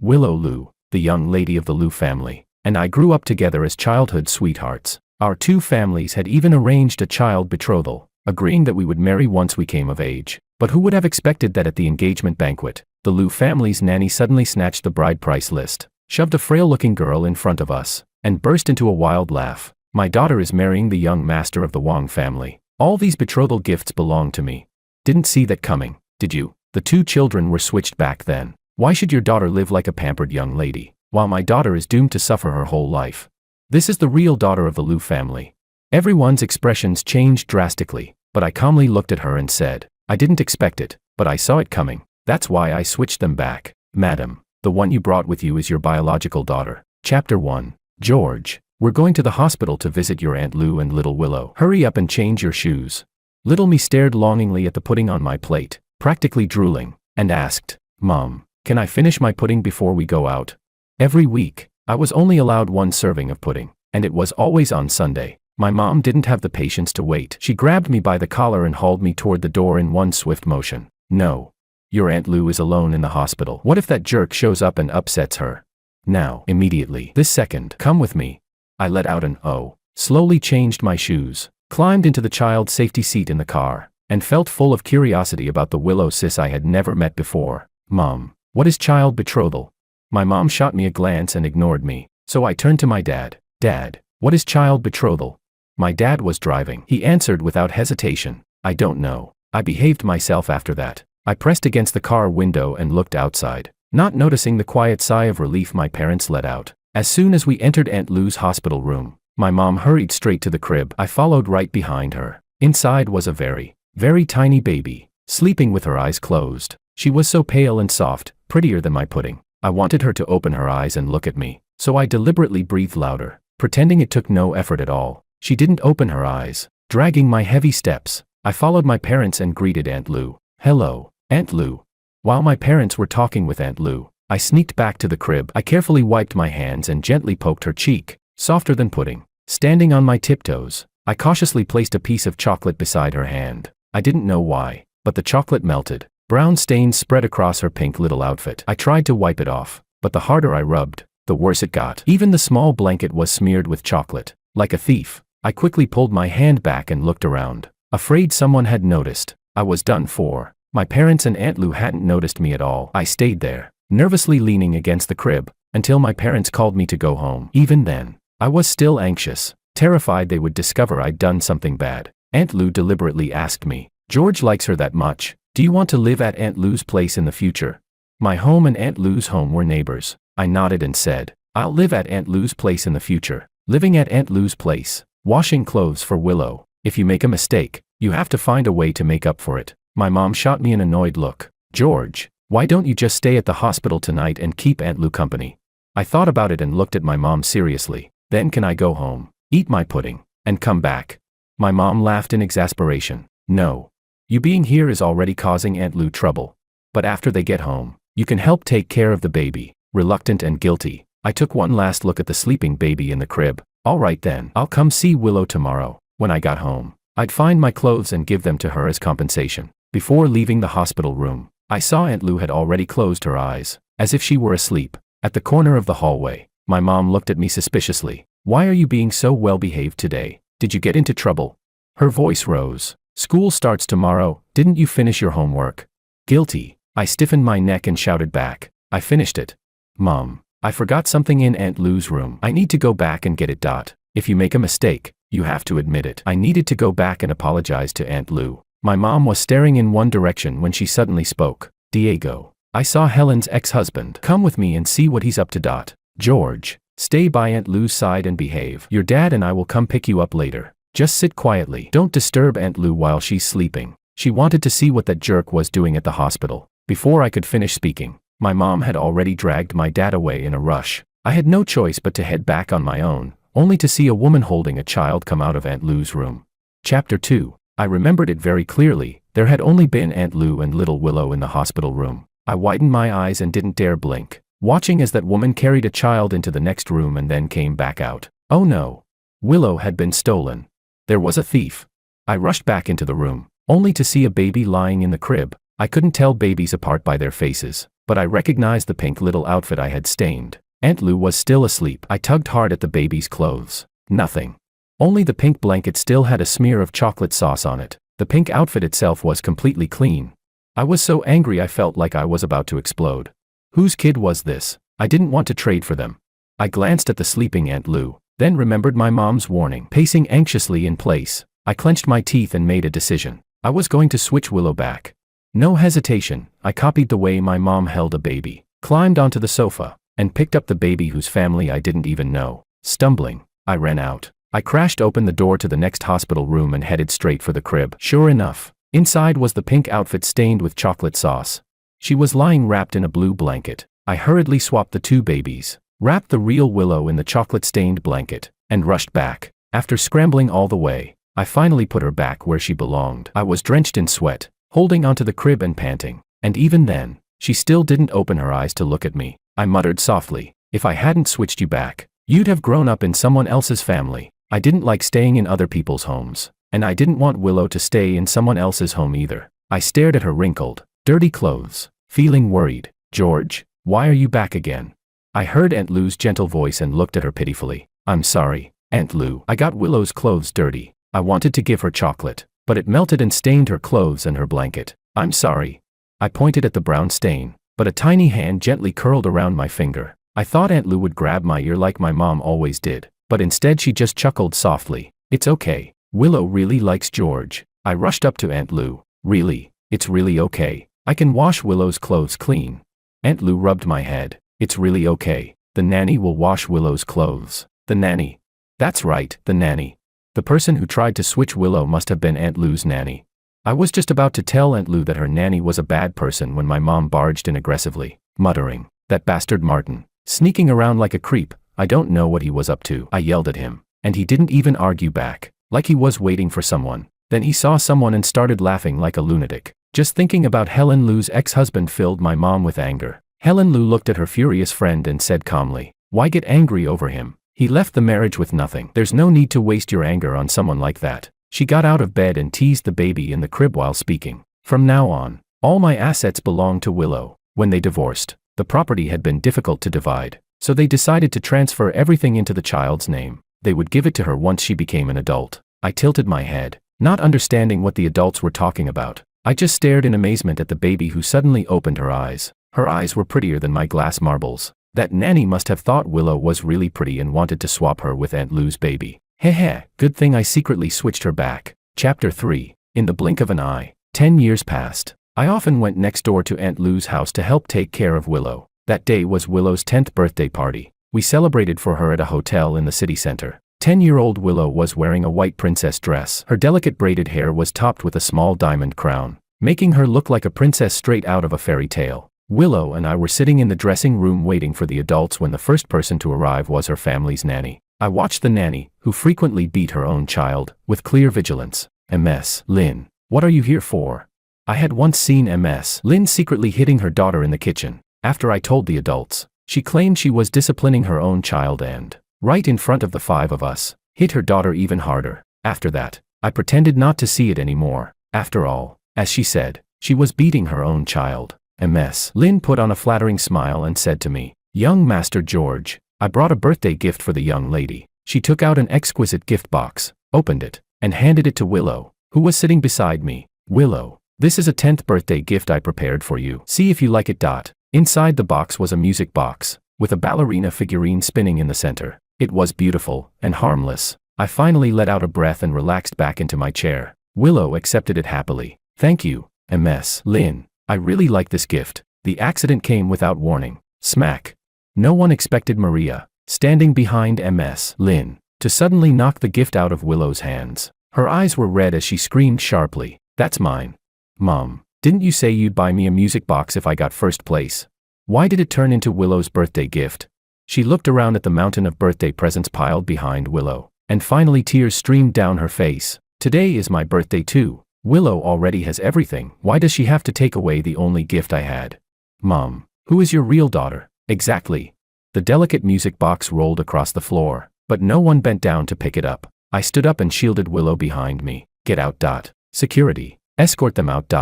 Willow Lou, the young lady of the Lou family, and I grew up together as childhood sweethearts. Our two families had even arranged a child betrothal, agreeing that we would marry once we came of age. But who would have expected that at the engagement banquet, the Lou family's nanny suddenly snatched the bride price list, shoved a frail-looking girl in front of us, and burst into a wild laugh. My daughter is marrying the young master of the Wong family. All these betrothal gifts belong to me. Didn't see that coming, did you? The two children were switched back then. Why should your daughter live like a pampered young lady, while my daughter is doomed to suffer her whole life? This is the real daughter of the Lou family. Everyone's expressions changed drastically, but I calmly looked at her and said, I didn't expect it, but I saw it coming. That's why I switched them back. Madam, the one you brought with you is your biological daughter. Chapter 1. George, we're going to the hospital to visit your Aunt Lou and little Willow. Hurry up and change your shoes. Little me stared longingly at the pudding on my plate, practically drooling, and asked, Mom, can I finish my pudding before we go out? Every week, I was only allowed one serving of pudding, and it was always on Sunday. My mom didn't have the patience to wait. She grabbed me by the collar and hauled me toward the door in one swift motion. No. Your Aunt Lou is alone in the hospital. What if that jerk shows up and upsets her? Now, immediately, this second, come with me. I let out an oh, slowly changed my shoes, climbed into the child's safety seat in the car, and felt full of curiosity about the Willow sis I had never met before. Mom, what is child betrothal? My mom shot me a glance and ignored me, so I turned to my dad. Dad, what is child betrothal? My dad was driving. He answered without hesitation, I don't know. I behaved myself after that. I pressed against the car window and looked outside, not noticing the quiet sigh of relief my parents let out. As soon as we entered Aunt Lou's hospital room, my mom hurried straight to the crib. I followed right behind her. Inside was a very, very tiny baby, sleeping with her eyes closed. She was so pale and soft, prettier than my pudding. I wanted her to open her eyes and look at me, so I deliberately breathed louder, pretending it took no effort at all. She didn't open her eyes. Dragging my heavy steps, I followed my parents and greeted Aunt Lou. Hello, Aunt Lou. While my parents were talking with Aunt Lou, I sneaked back to the crib. I carefully wiped my hands and gently poked her cheek, softer than pudding. Standing on my tiptoes, I cautiously placed a piece of chocolate beside her hand. I didn't know why, but the chocolate melted. Brown stains spread across her pink little outfit. I tried to wipe it off, but the harder I rubbed, the worse it got. Even the small blanket was smeared with chocolate. Like a thief, I quickly pulled my hand back and looked around, afraid someone had noticed. I was done for. My parents and Aunt Lou hadn't noticed me at all. I stayed there, nervously leaning against the crib, until my parents called me to go home. Even then, I was still anxious, terrified they would discover I'd done something bad. Aunt Lou deliberately asked me, George likes her that much. Do you want to live at Aunt Lou's place in the future? My home and Aunt Lou's home were neighbors. I nodded and said, I'll live at Aunt Lou's place in the future. Living at Aunt Lou's place, washing clothes for Willow. If you make a mistake, you have to find a way to make up for it. My mom shot me an annoyed look. George, why don't you just stay at the hospital tonight and keep Aunt Lou company? I thought about it and looked at my mom seriously. Then can I go home, eat my pudding, and come back? My mom laughed in exasperation. No. You being here is already causing Aunt Lou trouble. But after they get home, you can help take care of the baby. Reluctant and guilty, I took one last look at the sleeping baby in the crib. All right then, I'll come see Willow tomorrow. When I got home, I'd find my clothes and give them to her as compensation. Before leaving the hospital room, I saw Aunt Lou had already closed her eyes, as if she were asleep. At the corner of the hallway, my mom looked at me suspiciously. Why are you being so well behaved today? Did you get into trouble? Her voice rose. School starts tomorrow, didn't you finish your homework? Guilty. I stiffened my neck and shouted back. I finished it. Mom, I forgot something in Aunt Lou's room. I need to go back and get it. If you make a mistake, you have to admit it. I needed to go back and apologize to Aunt Lou. My mom was staring in one direction when she suddenly spoke. Diego, I saw Helen's ex-husband. Come with me and see what he's up to. George, stay by Aunt Lou's side and behave. Your dad and I will come pick you up later. Just sit quietly. Don't disturb Aunt Lou while she's sleeping. She wanted to see what that jerk was doing at the hospital. Before I could finish speaking, my mom had already dragged my dad away in a rush. I had no choice but to head back on my own, only to see a woman holding a child come out of Aunt Lou's room. Chapter 2. I remembered it very clearly. There had only been Aunt Lou and little Willow in the hospital room. I widened my eyes and didn't dare blink, watching as that woman carried a child into the next room and then came back out. Oh no. Willow had been stolen. There was a thief. I rushed back into the room, only to see a baby lying in the crib. I couldn't tell babies apart by their faces, but I recognized the pink little outfit I had stained. Aunt Lou was still asleep. I tugged hard at the baby's clothes. Nothing. Only the pink blanket still had a smear of chocolate sauce on it. The pink outfit itself was completely clean. I was so angry I felt like I was about to explode. Whose kid was this? I didn't want to trade for them. I glanced at the sleeping Aunt Lou, then remembered my mom's warning. Pacing anxiously in place, I clenched my teeth and made a decision. I was going to switch Willow back. No hesitation, I copied the way my mom held a baby, climbed onto the sofa, and picked up the baby whose family I didn't even know. Stumbling, I ran out. I crashed open the door to the next hospital room and headed straight for the crib. Sure enough, inside was the pink outfit stained with chocolate sauce. She was lying wrapped in a blue blanket. I hurriedly swapped the two babies, wrapped the real Willow in the chocolate-stained blanket, and rushed back. After scrambling all the way, I finally put her back where she belonged. I was drenched in sweat, holding onto the crib and panting, and even then, she still didn't open her eyes to look at me. I muttered softly, "If I hadn't switched you back, you'd have grown up in someone else's family." I didn't like staying in other people's homes, and I didn't want Willow to stay in someone else's home either. I stared at her wrinkled, dirty clothes, feeling worried. "George, why are you back again?" I heard Aunt Lou's gentle voice and looked at her pitifully. "I'm sorry, Aunt Lou. I got Willow's clothes dirty. I wanted to give her chocolate, but it melted and stained her clothes and her blanket. I'm sorry." I pointed at the brown stain, but a tiny hand gently curled around my finger. I thought Aunt Lou would grab my ear like my mom always did, but instead she just chuckled softly. "It's okay. Willow really likes George." I rushed up to Aunt Lou. "Really? It's really okay. I can wash Willow's clothes clean." Aunt Lou rubbed my head. "It's really okay. The nanny will wash Willow's clothes." The nanny? That's right, the nanny. The person who tried to switch Willow must have been Aunt Lou's nanny. I was just about to tell Aunt Lou that her nanny was a bad person when my mom barged in aggressively, muttering, "That bastard Martin, sneaking around like a creep. I don't know what he was up to." I yelled at him, and he didn't even argue back, like he was waiting for someone. Then he saw someone and started laughing like a lunatic. Just thinking about Helen Lou's ex-husband filled my mom with anger. Helen Lou looked at her furious friend and said calmly, "Why get angry over him? He left the marriage with nothing. There's no need to waste your anger on someone like that." She got out of bed and teased the baby in the crib while speaking. "From now on, all my assets belong to Willow." When they divorced, the property had been difficult to divide, so they decided to transfer everything into the child's name. They would give it to her once she became an adult. I tilted my head, not understanding what the adults were talking about. I just stared in amazement at the baby who suddenly opened her eyes. Her eyes were prettier than my glass marbles. That nanny must have thought Willow was really pretty and wanted to swap her with Aunt Lou's baby. Heh, good thing I secretly switched her back. Chapter 3. In the blink of an eye, 10 years passed. I often went next door to Aunt Lou's house to help take care of Willow. That day was Willow's 10th birthday party. We celebrated for her at a hotel in the city center. 10-year-old Willow was wearing a white princess dress. Her delicate braided hair was topped with a small diamond crown, making her look like a princess straight out of a fairy tale. Willow and I were sitting in the dressing room waiting for the adults when the first person to arrive was her family's nanny. I watched the nanny, who frequently beat her own child, with clear vigilance. "Ms. Lin, what are you here for?" I had once seen Ms. Lin secretly hitting her daughter in the kitchen. After I told the adults, she claimed she was disciplining her own child and, right in front of the 5 of us, hit her daughter even harder. After that, I pretended not to see it anymore. After all, as she said, she was beating her own child. Ms. Lin put on a flattering smile and said to me, "Young Master George, I brought a birthday gift for the young lady." She took out an exquisite gift box, opened it, and handed it to Willow, who was sitting beside me. "Willow, this is a 10th birthday gift I prepared for you. See if you like it." Inside the box was a music box, with a ballerina figurine spinning in the center. It was beautiful and harmless. I finally let out a breath and relaxed back into my chair. Willow accepted it happily. "Thank you, Ms. Lin. I really like this gift." The accident came without warning. Smack. No one expected Maria, standing behind Ms. Lin, to suddenly knock the gift out of Willow's hands. Her eyes were red as she screamed sharply, "That's mine." "Mom, didn't you say you'd buy me a music box if I got first place? Why did it turn into Willow's birthday gift?" She looked around at the mountain of birthday presents piled behind Willow, and finally tears streamed down her face. "Today is my birthday too. Willow already has everything. Why does she have to take away the only gift I had?" "Mom, who is your real daughter?" "Exactly." The delicate music box rolled across the floor, but no one bent down to pick it up. I stood up and shielded Willow behind me. "Get out. Security. Escort them out.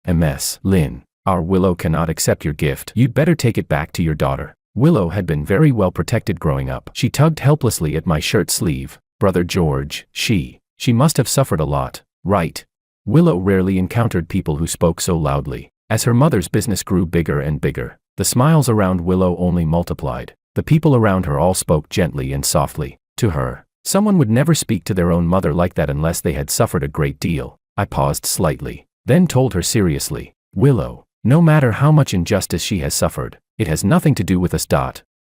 MS Lynn. Our Willow cannot accept your gift. You'd better take it back to your daughter. Willow had been very well protected growing up. She tugged helplessly at my shirt sleeve. Brother George, she must have suffered a lot, right? Willow rarely encountered people who spoke so loudly. As her mother's business grew bigger and bigger, the smiles around Willow only multiplied. The people around her all spoke gently and softly to her. Someone would never speak to their own mother like that unless they had suffered a great deal. I paused slightly, then told her seriously, Willow, no matter how much injustice she has suffered, it has nothing to do with us.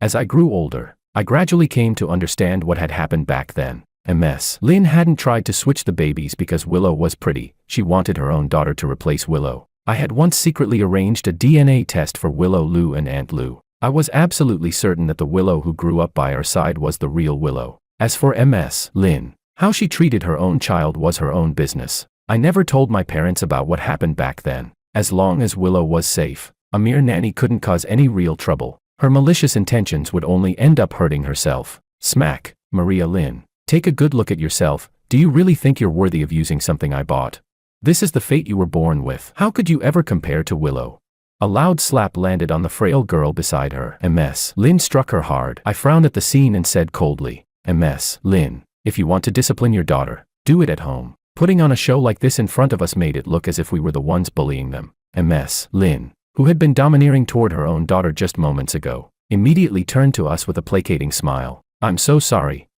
As I grew older, I gradually came to understand what had happened back then. MS Lynn hadn't tried to switch the babies because Willow was pretty. She wanted her own daughter to replace Willow. I had once secretly arranged a DNA test for Willow Lou and Aunt Lou. I was absolutely certain that the Willow who grew up by our side was the real Willow. As for MS Lynn, how she treated her own child was her own business. I never told my parents about what happened back then. As long as Willow was safe, a mere nanny couldn't cause any real trouble. Her malicious intentions would only end up hurting herself. Smack. Maria Lynn, take a good look at yourself. Do you really think you're worthy of using something I bought? This is the fate you were born with. How could you ever compare to Willow? A loud slap landed on the frail girl beside her. MS Lynn struck her hard. I frowned at the scene and said coldly, MS Lynn, if you want to discipline your daughter, do it at home. Putting on a show like this in front of us made it look as if we were the ones bullying them. MS Lynn, who had been domineering toward her own daughter just moments ago, immediately turned to us with a placating smile. I'm so sorry,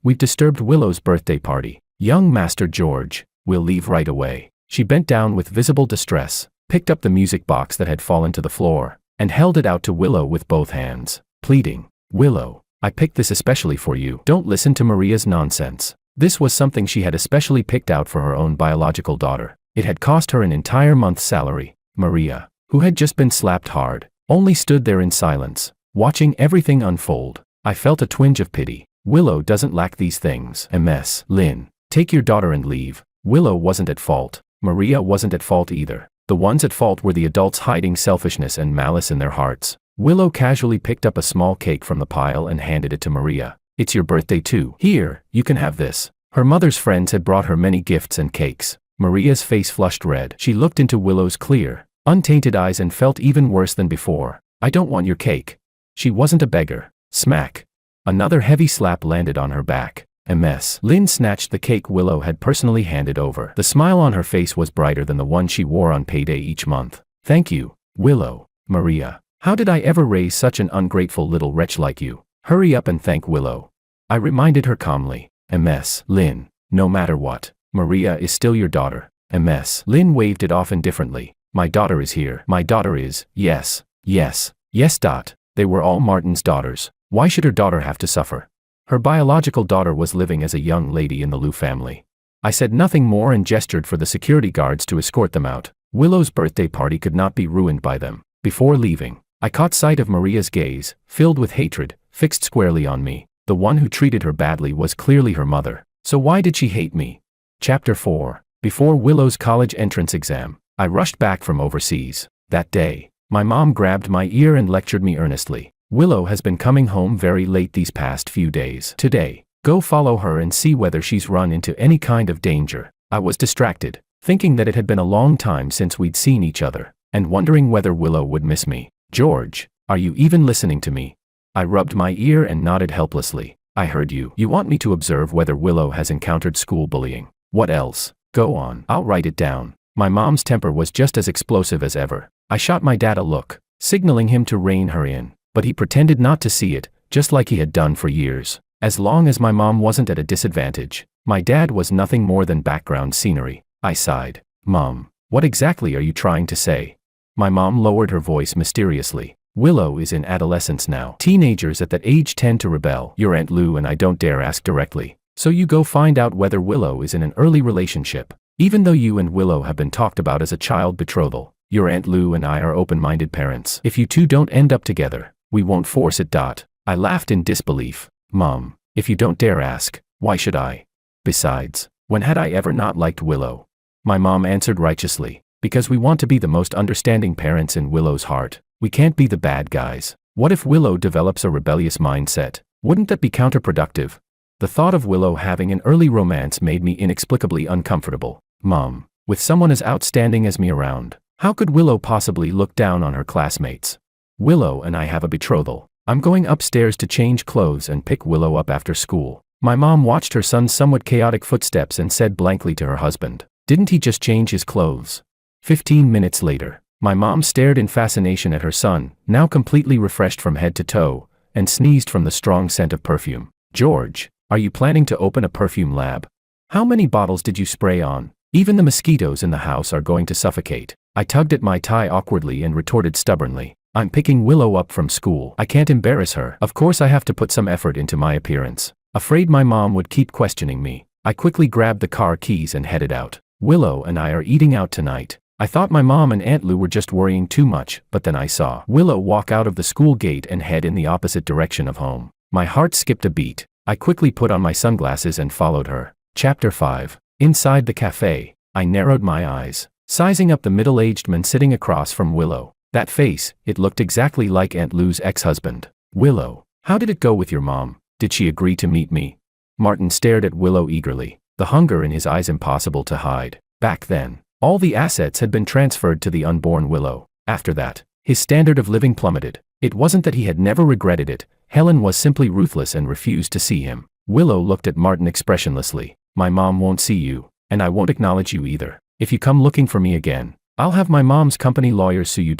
we've disturbed Willow's birthday party. Young Master George, we'll leave right away. She bent down with visible distress, picked up the music box that had fallen to the floor, and held it out to Willow with both hands, pleading, Willow, I picked this especially for you. Don't listen to Maria's nonsense. This was something she had especially picked out for her own biological daughter. It had cost her an entire month's salary. Maria, who had just been slapped hard, only stood there in silence, watching everything unfold. I felt a twinge of pity. Willow doesn't lack these things. MS Lynn, take your daughter and leave. Willow wasn't at fault. Maria wasn't at fault either. The ones at fault were the adults hiding selfishness and malice in their hearts. Willow casually picked up a small cake from the pile and handed it to Maria. It's your birthday too. Here, you can have this. Her mother's friends had brought her many gifts and cakes. Maria's face flushed red. She looked into Willow's clear, untainted eyes and felt even worse than before. I don't want your cake. She wasn't a beggar. Smack. Another heavy slap landed on her back. MS Lynn snatched the cake Willow had personally handed over. The smile on her face was brighter than the one she wore on payday each month. Thank you, Willow. Maria, how did I ever raise such an ungrateful little wretch like you? Hurry up and thank Willow. I reminded her calmly. MS Lynn, no matter what, Maria is still your daughter. MS Lynn waved it off indifferently. My daughter is here. My daughter is, yes. They were all Martin's daughters. Why should her daughter have to suffer? Her biological daughter was living as a young lady in the Lou family. I said nothing more and gestured for the security guards to escort them out. Willow's birthday party could not be ruined by them. Before leaving, I caught sight of Maria's gaze, filled with hatred, fixed squarely on me. The one who treated her badly was clearly her mother. So why did she hate me? Chapter 4. Before Willow's college entrance exam, I rushed back from overseas. That day, my mom grabbed my ear and lectured me earnestly. Willow has been coming home very late these past few days. Today, go follow her and see whether she's run into any kind of danger. I was distracted, thinking that it had been a long time since we'd seen each other, and wondering whether Willow would miss me. George, are you even listening to me? I rubbed my ear and nodded helplessly. I heard you. You want me to observe whether Willow has encountered school bullying. What else? Go on. I'll write it down. My mom's temper was just as explosive as ever. I shot my dad a look, signaling him to rein her in, but he pretended not to see it, just like he had done for years. As long as my mom wasn't at a disadvantage, my dad was nothing more than background scenery. I sighed. Mom, what exactly are you trying to say? My mom lowered her voice mysteriously. Willow is in adolescence now. Teenagers at that age tend to rebel. Your Aunt Lou and I don't dare ask directly. So you go find out whether Willow is in an early relationship. Even though you and Willow have been talked about as a child betrothal, your Aunt Lou and I are open-minded parents. If you two don't end up together, we won't force it. I laughed in disbelief. Mom, if you don't dare ask, why should I? Besides, when had I ever not liked Willow? My mom answered righteously. Because we want to be the most understanding parents in Willow's heart. We can't be the bad guys. What if Willow develops a rebellious mindset? Wouldn't that be counterproductive? The thought of Willow having an early romance made me inexplicably uncomfortable. Mom, with someone as outstanding as me around. How could Willow possibly look down on her classmates? Willow and I have a betrothal. I'm going upstairs to change clothes and pick Willow up after school. My mom watched her son's somewhat chaotic footsteps and said blankly to her husband, "Didn't he just change his clothes?" 15 minutes later, my mom stared in fascination at her son, now completely refreshed from head to toe, and sneezed from the strong scent of perfume. "George, are you planning to open a perfume lab? How many bottles did you spray on? Even the mosquitoes in the house are going to suffocate." I tugged at my tie awkwardly and retorted stubbornly, "I'm picking Willow up from school. I can't embarrass her. Of course I have to put some effort into my appearance." Afraid my mom would keep questioning me, I quickly grabbed the car keys and headed out. Willow and I are eating out tonight. I thought my mom and Aunt Lou were just worrying too much, but then I saw Willow walk out of the school gate and head in the opposite direction of home. My heart skipped a beat. I quickly put on my sunglasses and followed her. Chapter 5. Inside the cafe, I narrowed my eyes, sizing up the middle-aged man sitting across from Willow. That face, it looked exactly like Aunt Lou's ex-husband. "Willow, how did it go with your mom? Did she agree to meet me?" Martin stared at Willow eagerly, the hunger in his eyes impossible to hide. Back then, all the assets had been transferred to the unborn Willow. After that, his standard of living plummeted. It wasn't that he had never regretted it, Helen was simply ruthless and refused to see him. Willow looked at Martin expressionlessly. "My mom won't see you, and I won't acknowledge you either. If you come looking for me again, I'll have my mom's company lawyers sue you."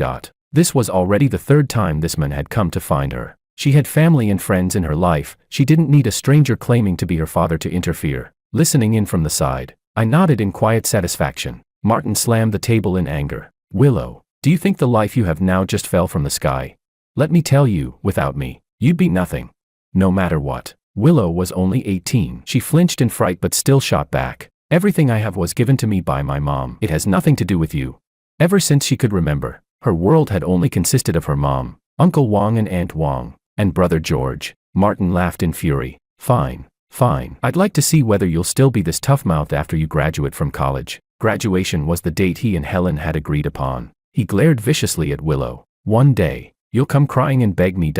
This was already the third time this man had come to find her. She had family and friends in her life, she didn't need a stranger claiming to be her father to interfere. Listening in from the side, I nodded in quiet satisfaction. Martin slammed the table in anger. "Willow, do you think the life you have now just fell from the sky? Let me tell you, without me, you'd be nothing. No matter what." Willow was only 18. She flinched in fright but still shot back. "Everything I have was given to me by my mom. It has nothing to do with you." Ever since she could remember, her world had only consisted of her mom, Uncle Wong and Aunt Wong, and brother George. Martin laughed in fury. Fine. I'd like to see whether you'll still be this tough-mouthed after you graduate from college." Graduation was the date he and Helen had agreed upon. He glared viciously at Willow. "One day, you'll come crying and beg me.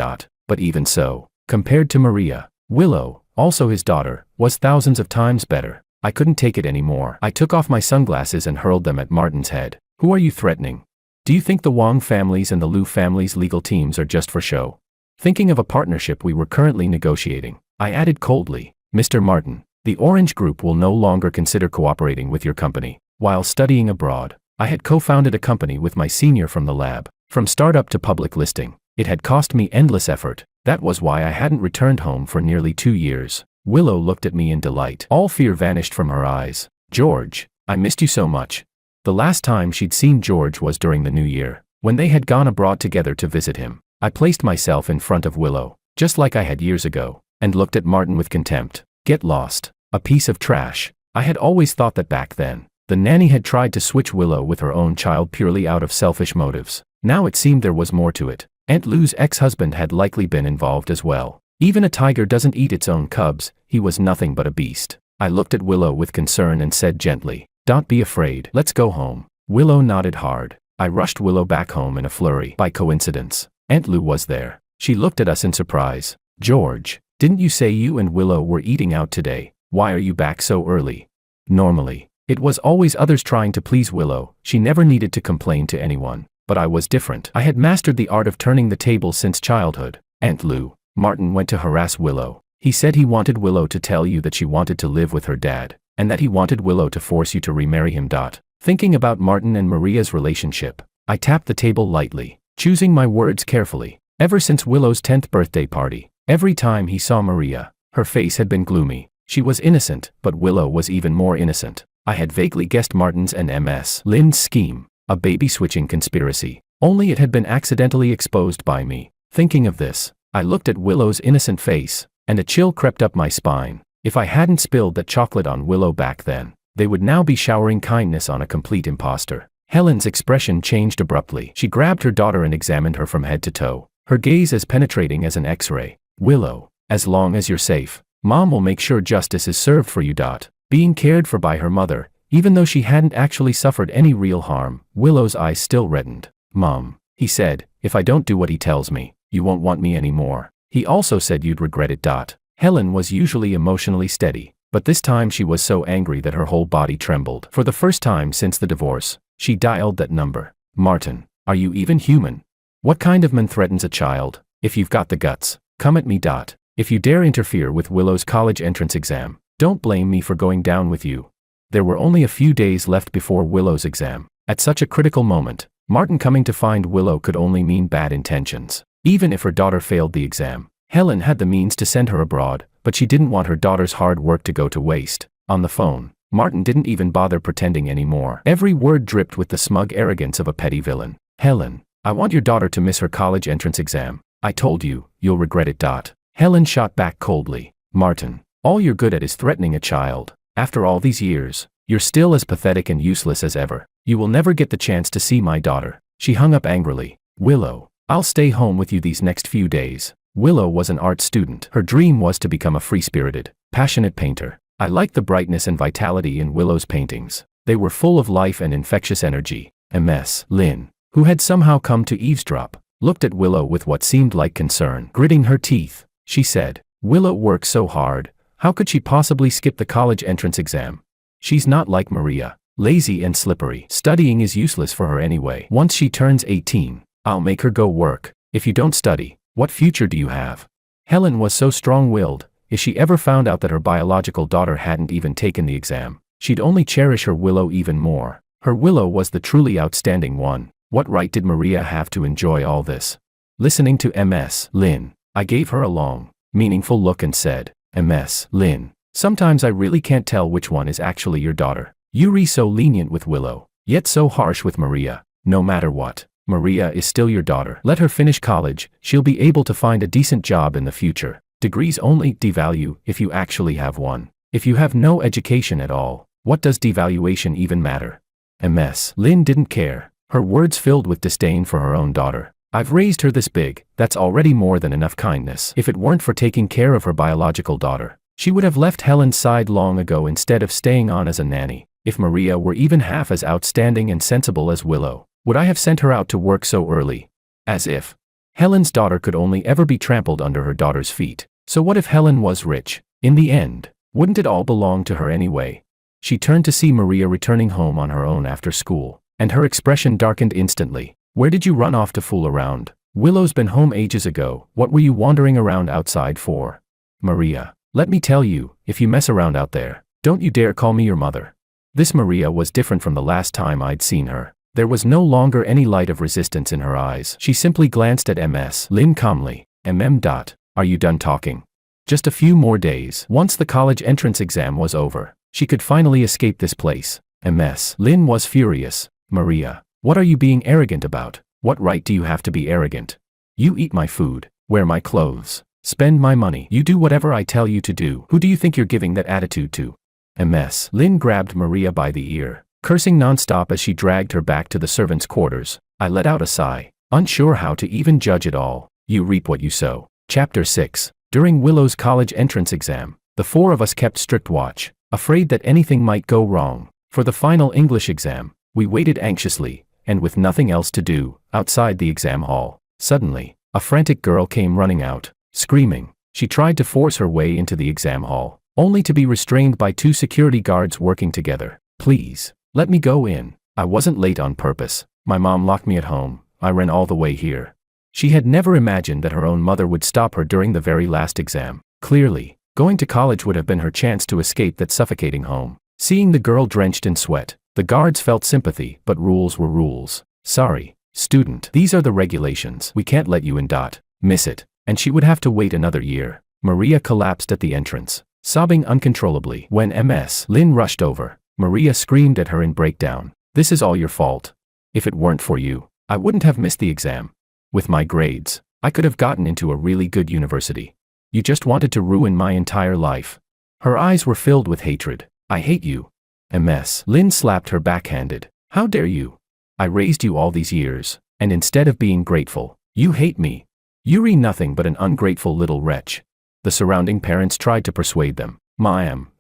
But even so, compared to Maria, Willow, also his daughter, was thousands of times better." I couldn't take it anymore. I took off my sunglasses and hurled them at Martin's head. "Who are you threatening? Do you think the Wong family's and the Liu family's legal teams are just for show?" Thinking of a partnership we were currently negotiating, I added coldly, "Mr. Martin, the Orange Group will no longer consider cooperating with your company." While studying abroad, I had co-founded a company with my senior from the lab. From startup to public listing, it had cost me endless effort. That was why I hadn't returned home for nearly 2 years. Willow looked at me in delight. All fear vanished from her eyes. "George, I missed you so much." The last time she'd seen George was during the New Year, when they had gone abroad together to visit him. I placed myself in front of Willow, just like I had years ago, and looked at Martin with contempt. "Get lost. A piece of trash." I had always thought that back then, the nanny had tried to switch Willow with her own child purely out of selfish motives. Now it seemed there was more to it. Aunt Lou's ex-husband had likely been involved as well. Even a tiger doesn't eat its own cubs, he was nothing but a beast. I looked at Willow with concern and said gently, "Don't be afraid, let's go home." Willow nodded hard. I rushed Willow back home in a flurry. By coincidence, Aunt Lou was there. She looked at us in surprise. "George, didn't you say you and Willow were eating out today? Why are you back so early?" Normally, it was always others trying to please Willow. She never needed to complain to anyone. But I was different. I had mastered the art of turning the tables since childhood. "Aunt Lou." Martin went to harass Willow. He said he wanted Willow to tell you that she wanted to live with her dad, and that he wanted Willow to force you to remarry him. Thinking about Martin and Maria's relationship, I tapped the table lightly, choosing my words carefully. Ever since Willow's 10th birthday party, every time he saw Maria, her face had been gloomy. She was innocent, but Willow was even more innocent. I had vaguely guessed Martin's and Ms. Lin's scheme, a baby-switching conspiracy, only it had been accidentally exposed by me. Thinking of this, I looked at Willow's innocent face, and a chill crept up my spine. If I hadn't spilled that chocolate on Willow back then, they would now be showering kindness on a complete imposter. Helen's expression changed abruptly. She grabbed her daughter and examined her from head to toe, her gaze as penetrating as an X-ray. "Willow, as long as you're safe, Mom will make sure justice is served for you." Being cared for by her mother, even though she hadn't actually suffered any real harm, Willow's eyes still reddened. "Mom," he said, "if I don't do what he tells me, you won't want me anymore. He also said you'd regret it." Helen was usually emotionally steady, But this time she was so angry that her whole body trembled. For the first time since the divorce, she dialed that number. Martin, are you even human? What kind of man threatens a child? If you've got the guts, come at me. If you dare interfere with Willow's college entrance exam, don't blame me for going down with you. There were only a few days left before Willow's exam. At such a critical moment, Martin coming to find Willow could only mean bad intentions. Even if her daughter failed the exam, Helen had the means to send her abroad, but she didn't want her daughter's hard work to go to waste. On the phone, Martin didn't even bother pretending anymore. Every word dripped with the smug arrogance of a petty villain. Helen, I want your daughter to miss her college entrance exam. I told you, you'll regret it. Helen shot back coldly. Martin, all you're good at is threatening a child. After all these years, you're still as pathetic and useless as ever. You will never get the chance to see my daughter. She hung up angrily. Willow, I'll stay home with you these next few days. Willow was an art student. Her dream was to become a free-spirited, passionate painter. I liked the brightness and vitality in Willow's paintings. They were full of life and infectious energy. Ms. Lynn, who had somehow come to eavesdrop, looked at Willow with what seemed like concern. Gritting her teeth, she said, Willow works so hard, how could she possibly skip the college entrance exam? She's not like Maria, lazy and slippery. Studying is useless for her anyway. Once she turns 18, I'll make her go work. If you don't study, what future do you have? Helen was so strong-willed, if she ever found out that her biological daughter hadn't even taken the exam, she'd only cherish her Willow even more. Her Willow was the truly outstanding one. What right did Maria have to enjoy all this? Listening to Ms. Lynn, I gave her a long, meaningful look and said, Ms. Lynn, sometimes I really can't tell which one is actually your daughter. You're so lenient with Willow, yet so harsh with Maria. No matter what, Maria is still your daughter. Let her finish college, she'll be able to find a decent job in the future. Degrees only devalue if you actually have one. If you have no education at all, what does devaluation even matter? Ms. Lynn didn't care, her words filled with disdain for her own daughter. I've raised her this big, that's already more than enough kindness. If it weren't for taking care of her biological daughter, she would have left Helen's side long ago instead of staying on as a nanny. If Maria were even half as outstanding and sensible as Willow, would I have sent her out to work so early? As if Helen's daughter could only ever be trampled under her daughter's feet. So what if Helen was rich? In the end, wouldn't it all belong to her anyway? She turned to see Maria returning home on her own after school, and her expression darkened instantly. Where did you run off to fool around? Willow's been home ages ago. What were you wandering around outside for? Maria, let me tell you, if you mess around out there, don't you dare call me your mother. This Maria was different from the last time I'd seen her. There was no longer any light of resistance in her eyes. She simply glanced at Ms. Lynn calmly. Are you done talking? Just a few more days. Once the college entrance exam was over, she could finally escape this place. Ms. Lynn was furious. Maria, what are you being arrogant about? What right do you have to be arrogant? You eat my food, wear my clothes, spend my money. You do whatever I tell you to do. Who do you think you're giving that attitude to? Ms. Lynn grabbed Maria by the ear, cursing nonstop as she dragged her back to the servants' quarters. I let out a sigh, unsure how to even judge it all. You reap what you sow. Chapter 6. During Willow's college entrance exam, the four of us kept strict watch, afraid that anything might go wrong. For the final English exam, we waited anxiously, and with nothing else to do, outside the exam hall. Suddenly, a frantic girl came running out, screaming. She tried to force her way into the exam hall, only to be restrained by two security guards working together. Please, let me go in. I wasn't late on purpose. My mom locked me at home. I ran all the way here. She had never imagined that her own mother would stop her during the very last exam. Clearly, going to college would have been her chance to escape that suffocating home. Seeing the girl drenched in sweat, the guards felt sympathy, but rules were rules. Sorry, student, these are the regulations. We can't let you in. Miss it, and she would have to wait another year. Maria collapsed at the entrance, sobbing uncontrollably. When Ms. Lynn rushed over, Maria screamed at her in breakdown. This is all your fault. If it weren't for you, I wouldn't have missed the exam. With my grades, I could have gotten into a really good university. You just wanted to ruin my entire life. Her eyes were filled with hatred. I hate you. Ms. Lynn slapped her backhanded. How dare you? I raised you all these years, and instead of being grateful, you hate me. You're nothing but an ungrateful little wretch. The surrounding parents tried to persuade them.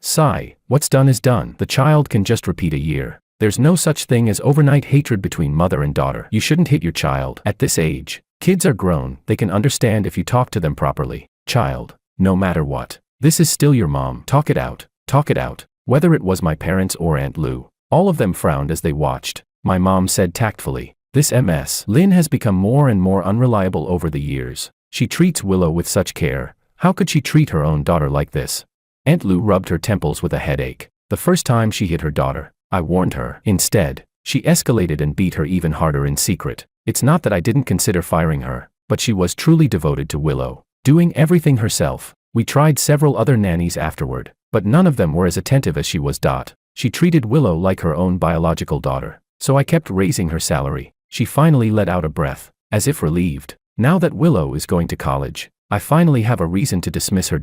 Sigh, what's done is done. The child can just repeat a year. There's no such thing as overnight hatred between mother and daughter. You shouldn't hit your child. At this age, kids are grown, they can understand if you talk to them properly. Child, no matter what, this is still your mom. Talk it out. Talk it out. Whether it was my parents or Aunt Lou, all of them frowned as they watched. My mom said tactfully, "This Ms. Lynn has become more and more unreliable over the years. She treats Willow with such care. How could she treat her own daughter like this?" Aunt Lou rubbed her temples with a headache. The first time she hit her daughter, I warned her. Instead, she escalated and beat her even harder in secret. It's not that I didn't consider firing her, but she was truly devoted to Willow, doing everything herself. We tried several other nannies afterward, but none of them were as attentive as she was. She treated Willow like her own biological daughter, so I kept raising her salary. She finally let out a breath, as if relieved. Now that Willow is going to college, I finally have a reason to dismiss her.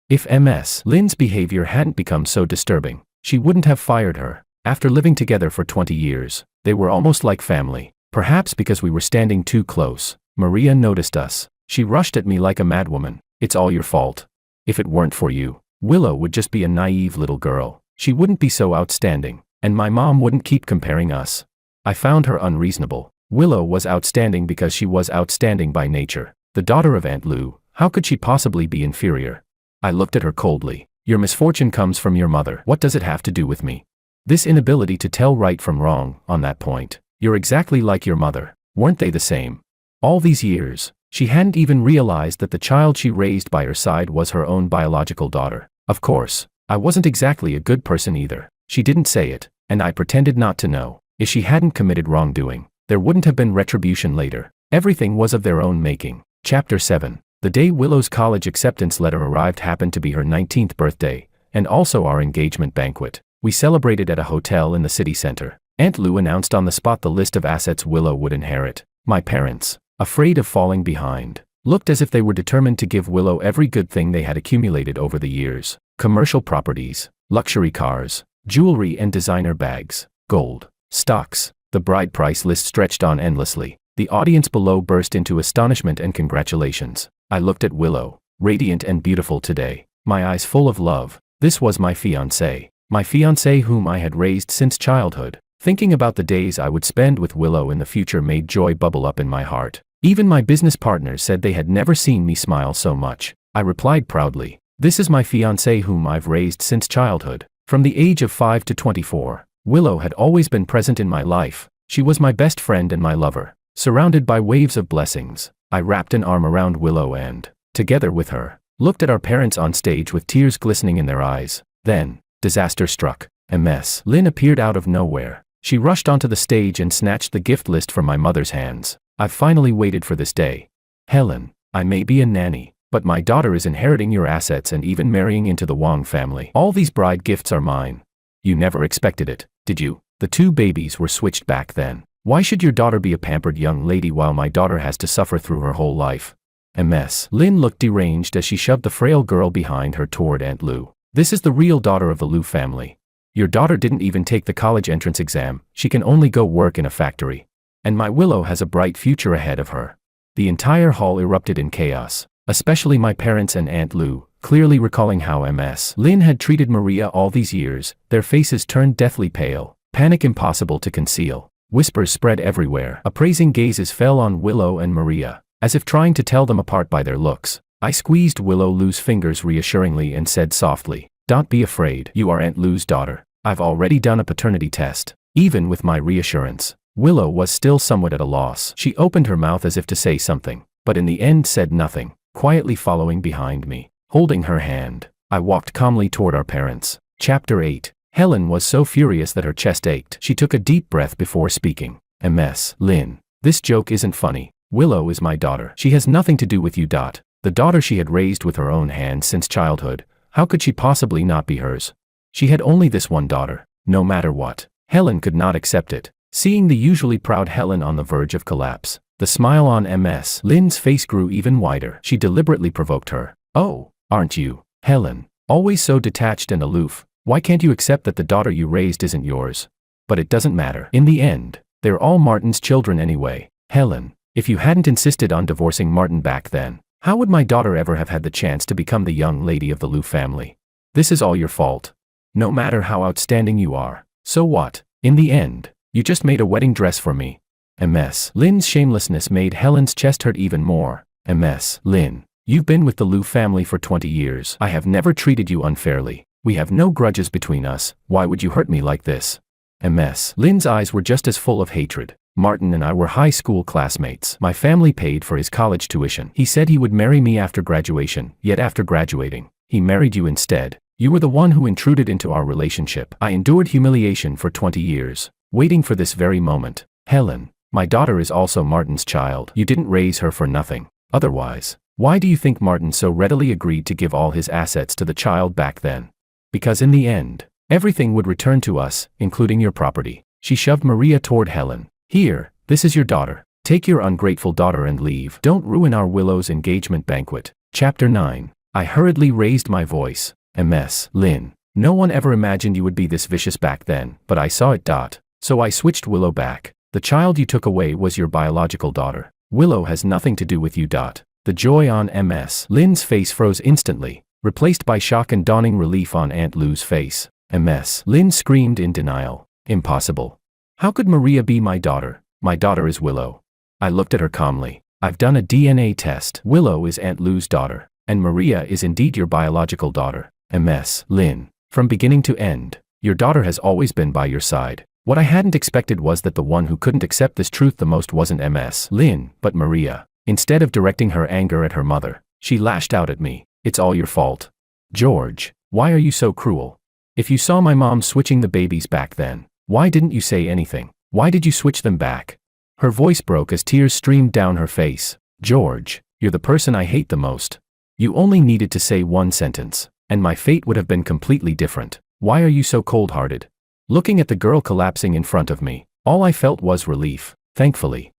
If Ms. Lynn's behavior hadn't become so disturbing, she wouldn't have fired her. After living together for 20 years, they were almost like family. Perhaps because we were standing too close, Maria noticed us. She rushed at me like a madwoman. "It's all your fault. If it weren't for you, Willow would just be a naive little girl. She wouldn't be so outstanding, and my mom wouldn't keep comparing us." I found her unreasonable. Willow was outstanding because she was outstanding by nature. The daughter of Aunt Lou, how could she possibly be inferior? I looked at her coldly. "Your misfortune comes from your mother. What does it have to do with me?" This inability to tell right from wrong, on that point. You're exactly like your mother. Weren't they the same? All these years, she hadn't even realized that the child she raised by her side was her own biological daughter. Of course, I wasn't exactly a good person either. She didn't say it, and I pretended not to know. If she hadn't committed wrongdoing, there wouldn't have been retribution later. Everything was of their own making. Chapter 7. The day Willow's college acceptance letter arrived happened to be her 19th birthday, and also our engagement banquet. We celebrated at a hotel in the city center. Aunt Lou announced on the spot the list of assets Willow would inherit. My parents, afraid of falling behind, looked as if they were determined to give Willow every good thing they had accumulated over the years. Commercial properties, luxury cars, jewelry and designer bags, gold, stocks. The bride price list stretched on endlessly. The audience below burst into astonishment and congratulations. I looked at Willow, radiant and beautiful today, my eyes full of love. This was my fiancée. My fiancée whom I had raised since childhood. Thinking about the days I would spend with Willow in the future made joy bubble up in my heart. Even my business partners said they had never seen me smile so much. I replied proudly, "This is my fiancée whom I've raised since childhood." From the age of 5 to 24, Willow had always been present in my life. She was my best friend and my lover. Surrounded by waves of blessings, I wrapped an arm around Willow and, together with her, looked at our parents on stage with tears glistening in their eyes. Then, disaster struck. Ms. Lynn appeared out of nowhere. She rushed onto the stage and snatched the gift list from my mother's hands. I've finally waited for this day. "Helen, I may be a nanny, but my daughter is inheriting your assets and even marrying into the Wong family. All these bride gifts are mine." "You never expected it, did you?" The two babies were switched back then. "Why should your daughter be a pampered young lady while my daughter has to suffer through her whole life?" Ms. Lynn looked deranged as she shoved the frail girl behind her toward Aunt Lou. "This is the real daughter of the Lou family. Your daughter didn't even take the college entrance exam. She can only go work in a factory. And my Willow has a bright future ahead of her." The entire hall erupted in chaos, especially my parents and Aunt Lou, clearly recalling how Ms. Lynn had treated Maria all these years. Their faces turned deathly pale, panic impossible to conceal. Whispers spread everywhere. Appraising gazes fell on Willow and Maria, as if trying to tell them apart by their looks. I squeezed Willow Lou's fingers reassuringly and said softly, "Don't be afraid. You are Aunt Lou's daughter. I've already done a paternity test." Even with my reassurance, Willow was still somewhat at a loss. She opened her mouth as if to say something, but in the end said nothing, quietly following behind me. Holding her hand, I walked calmly toward our parents. Chapter 8. Helen was so furious that her chest ached. She took a deep breath before speaking. "Ms. Lynn, this joke isn't funny. Willow is my daughter. She has nothing to do with you. The daughter she had raised with her own hands since childhood. How could she possibly not be hers? She had only this one daughter, no matter what." Helen could not accept it. Seeing the usually proud Helen on the verge of collapse, the smile on Ms. Lynn's face grew even wider. She deliberately provoked her. "Oh, aren't you, Helen, always so detached and aloof? Why can't you accept that the daughter you raised isn't yours? But it doesn't matter. In the end, they're all Martin's children anyway. Helen, if you hadn't insisted on divorcing Martin back then, how would my daughter ever have had the chance to become the young lady of the Lou family? This is all your fault. No matter how outstanding you are. So what? In the end, you just made a wedding dress for me." Ms. Lynn's shamelessness made Helen's chest hurt even more. "Ms. Lynn, you've been with the Lou family for 20 years. I have never treated you unfairly. We have no grudges between us, why would you hurt me like this? Ms. Lynn's eyes were just as full of hatred. Martin and I were high school classmates. My family paid for his college tuition. He said he would marry me after graduation, yet after graduating, he married you instead. You were the one who intruded into our relationship. I endured humiliation for 20 years, waiting for this very moment. Helen, my daughter is also Martin's child. You didn't raise her for nothing. Otherwise, why do you think Martin so readily agreed to give all his assets to the child back then? Because in the end, everything would return to us, including your property. She shoved Maria toward Helen. Here, this is your daughter. Take your ungrateful daughter and leave. Don't ruin our Willow's engagement banquet. Chapter 9. I hurriedly raised my voice. Ms. Lynn, no one ever imagined you would be this vicious back then, but I saw it. So I switched Willow back. The child you took away was your biological daughter. Willow has nothing to do with you. The joy on Ms. Lynn's face froze instantly, replaced by shock and dawning relief on Aunt Lou's face. Ms. Lynn screamed in denial. Impossible. How could Maria be my daughter? My daughter is Willow. I looked at her calmly. I've done a DNA test. Willow is Aunt Lou's daughter, and Maria is indeed your biological daughter. Ms. Lynn, from beginning to end, your daughter has always been by your side. What I hadn't expected was that the one who couldn't accept this truth the most wasn't Ms. Lynn, but Maria. Instead of directing her anger at her mother, she lashed out at me. It's all your fault. George, why are you so cruel? If you saw my mom switching the babies back then, why didn't you say anything? Why did you switch them back? Her voice broke as tears streamed down her face. George, you're the person I hate the most. You only needed to say one sentence, and my fate would have been completely different. Why are you so cold-hearted? Looking at the girl collapsing in front of me, all I felt was relief. Thankfully.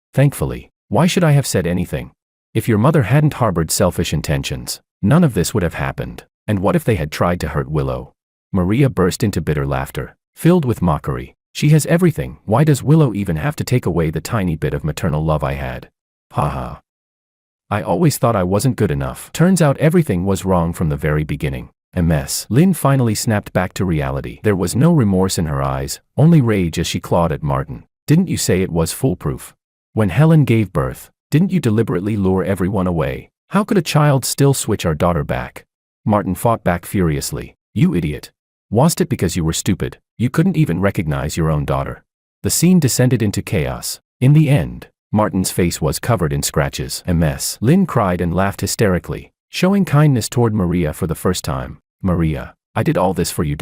Why should I have said anything? If your mother hadn't harbored selfish intentions, none of this would have happened. And what if they had tried to hurt Willow? Maria burst into bitter laughter, filled with mockery. She has everything. Why does Willow even have to take away the tiny bit of maternal love I had? Haha. I always thought I wasn't good enough. Turns out everything was wrong from the very beginning. Ms. Lynn finally snapped back to reality. There was no remorse in her eyes, only rage as she clawed at Martin. Didn't you say it was foolproof? When Helen gave birth, didn't you deliberately lure everyone away? How could a child still switch our daughter back? Martin fought back furiously. You idiot. Was it because you were stupid? You couldn't even recognize your own daughter. The scene descended into chaos. In the end, Martin's face was covered in scratches. Ms. Lynn cried and laughed hysterically, showing kindness toward Maria for the first time. Maria, I did all this for you.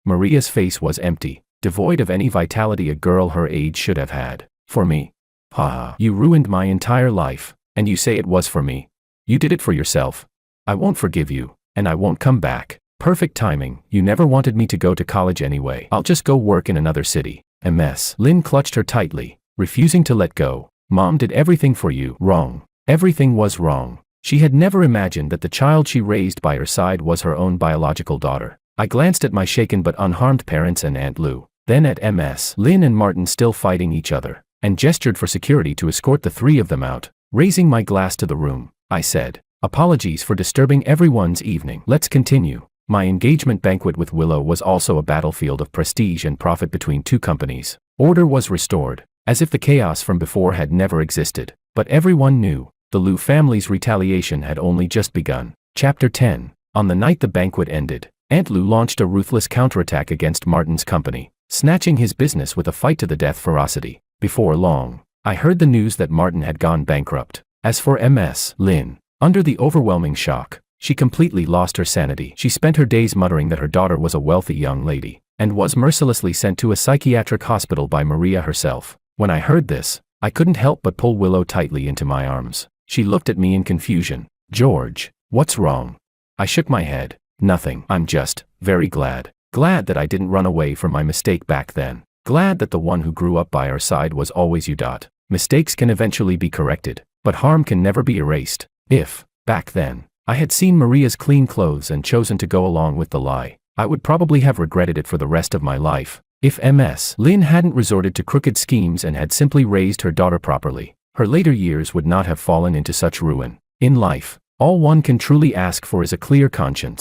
Maria's face was empty, devoid of any vitality a girl her age should have had. For me? Haha. You ruined my entire life, and you say it was for me. You did it for yourself. I won't forgive you, and I won't come back. Perfect timing. You never wanted me to go to college anyway. I'll just go work in another city. Ms. Lynn clutched her tightly, refusing to let go. Mom did everything for you. Wrong. Everything was wrong. She had never imagined that the child she raised by her side was her own biological daughter. I glanced at my shaken but unharmed parents and Aunt Lou, then at Ms. Lynn and Martin still fighting each other, and gestured for security to escort the three of them out. Raising my glass to the room, I said, apologies for disturbing everyone's evening. Let's continue. My engagement banquet with Willow was also a battlefield of prestige and profit between two companies. Order was restored, as if the chaos from before had never existed. But everyone knew, the Lou family's retaliation had only just begun. Chapter 10. On the night the banquet ended, Aunt Lou launched a ruthless counterattack against Martin's company, snatching his business with a fight-to-the-death ferocity. Before long, I heard the news that Martin had gone bankrupt. As for Ms. Lynn, under the overwhelming shock, she completely lost her sanity. She spent her days muttering that her daughter was a wealthy young lady, and was mercilessly sent to a psychiatric hospital by Maria herself. When I heard this, I couldn't help but pull Willow tightly into my arms. She looked at me in confusion. George, what's wrong? I shook my head. Nothing. I'm just very glad. Glad that I didn't run away from my mistake back then. Glad that the one who grew up by our side was always you. Mistakes can eventually be corrected, but harm can never be erased. If, back then, I had seen Maria's clean clothes and chosen to go along with the lie, I would probably have regretted it for the rest of my life. If Ms. Lynn hadn't resorted to crooked schemes and had simply raised her daughter properly, her later years would not have fallen into such ruin. In life, all one can truly ask for is a clear conscience.